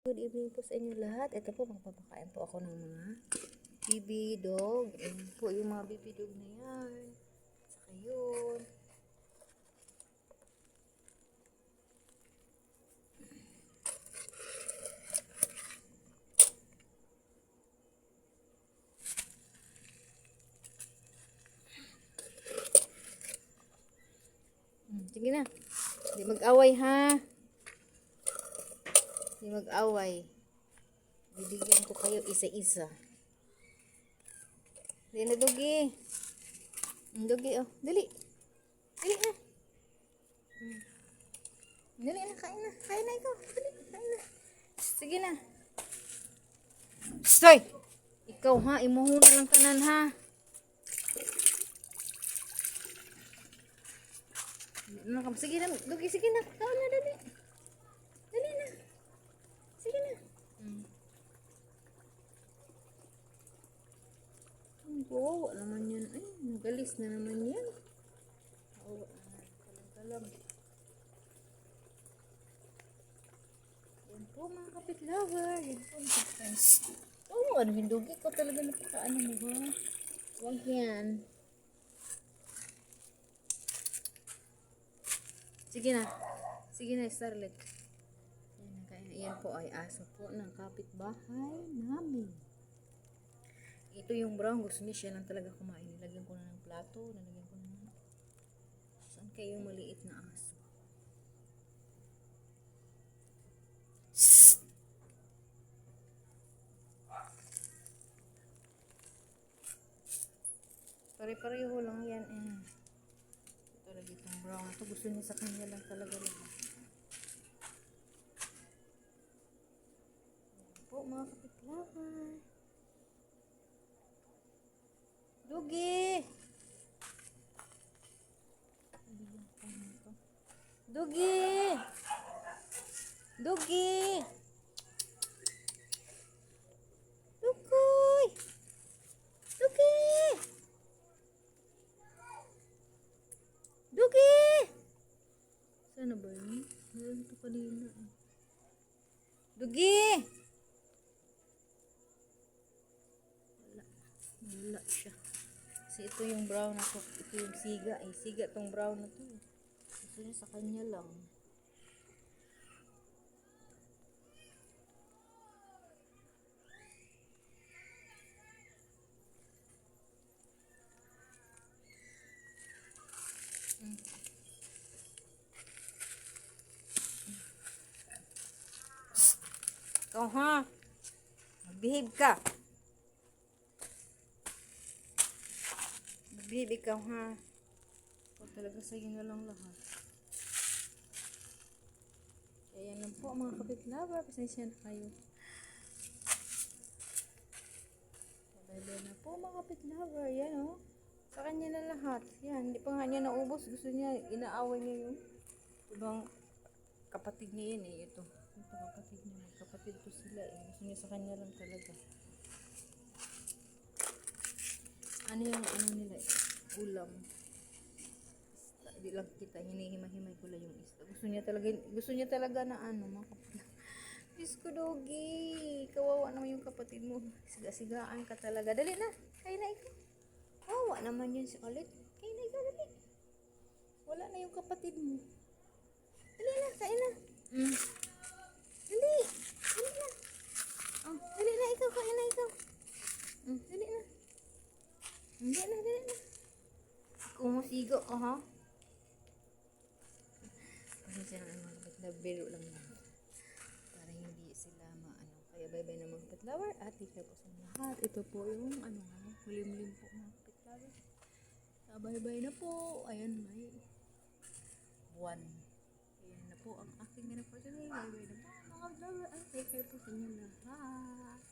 Good evening po sa inyo lahat. Ito po, magpapakain po ako ng mga baby dog. Ayan po yung mga baby dog na yan. Saka yun. Sige na. Hindi mag-away ha. Hindi mag-away. Bibigyan ko kayo isa-isa. Dali na, Dogi. Dogi, oh. Dali. Dali na. Dali na, kain na. Kain na ikaw. Dali, kain na. Sige na. Stoy! Ikaw ha, imuho na lang tanan ha. Sige na, Dogi, sige na. Kain na, dali. Dali na. Sige na. Kawawa naman yan. Ay, nagalis na naman yan. Kawawa naman. Kalang-kalang. Yan po mga kapit-lover. Yan po mga kapit-lover. Oo, ano yung Dogi ko talaga napakaano mo ba? Huwag yan. Sige na. Sige na, Starlet. Yan po ay aso po ng kapitbahay namin. Ito yung brown. Gusto niya siya lang talaga kumain. Nilagyan ko na ng plato. Nilagyan ko na. Saan kayo yung maliit na aso? Pare-pareho lang yan. Ito lagi itong brown. Ito gusto niya sa kanya lang talaga lang. Po mga kapitlawan. Dugi! Dugi! Dugi! Dugoy! Dugi! Dugi! Sana ba yun? Meron ito kanina. Dugi! Wala siya. Kasi ito yung brown na to. Ito yung siga. Siga tong brown na to. Gusto niya sa kanya lang. Ikaw ha. Mag-behave ka. Mag-behave ikaw ha. Ikaw talaga sa'yo na lang lahat. Kaya lang po mga kapit-lover. Pasensya na kayo. Bye-bye na po mga kapit-lover. Yan o. Sa kanya na lahat. Yan. Hindi pa nga niya naubos. Gusto niya. Inaaway niya yung ibang kapatid niya yan eh. Ito kapatid niya. Kapatid ko sila eh. Gusto niya sa kanya lang talaga. Ano yung ano nila eh. Ulam. Hindi lang kita. Hinihimay-himay ko lang yung isda. Gusto niya talaga na ano. Mga kapatid. Diyos ko, Dogi. Kawawa naman yung kapatid mo. Siga-sigaan ka talaga. Dali na. Kaya na ikaw. Kawawa naman yun si Kalit. Kaya na ikaw. Dali. Wala na yung kapatid mo. Dali na. Kaya na. Dali. Dali na. Oh, dali na ikaw. Kaya na ikaw. Dali na. Dali na. Dali na. Kung masigo ka ha. Kasi siya naman. Nagbiro lang na. Para hindi sila maano. Kaya bye-bye na mga petlover. At ito po sa lahat. Ito po yung ano nga. Hulim-lim po mga petlover. Bye-bye na po. Ayan may 1. Ayan na po ang aking ganap for today. Bye-bye na po mga petlover. At take care po sa inyo lahat.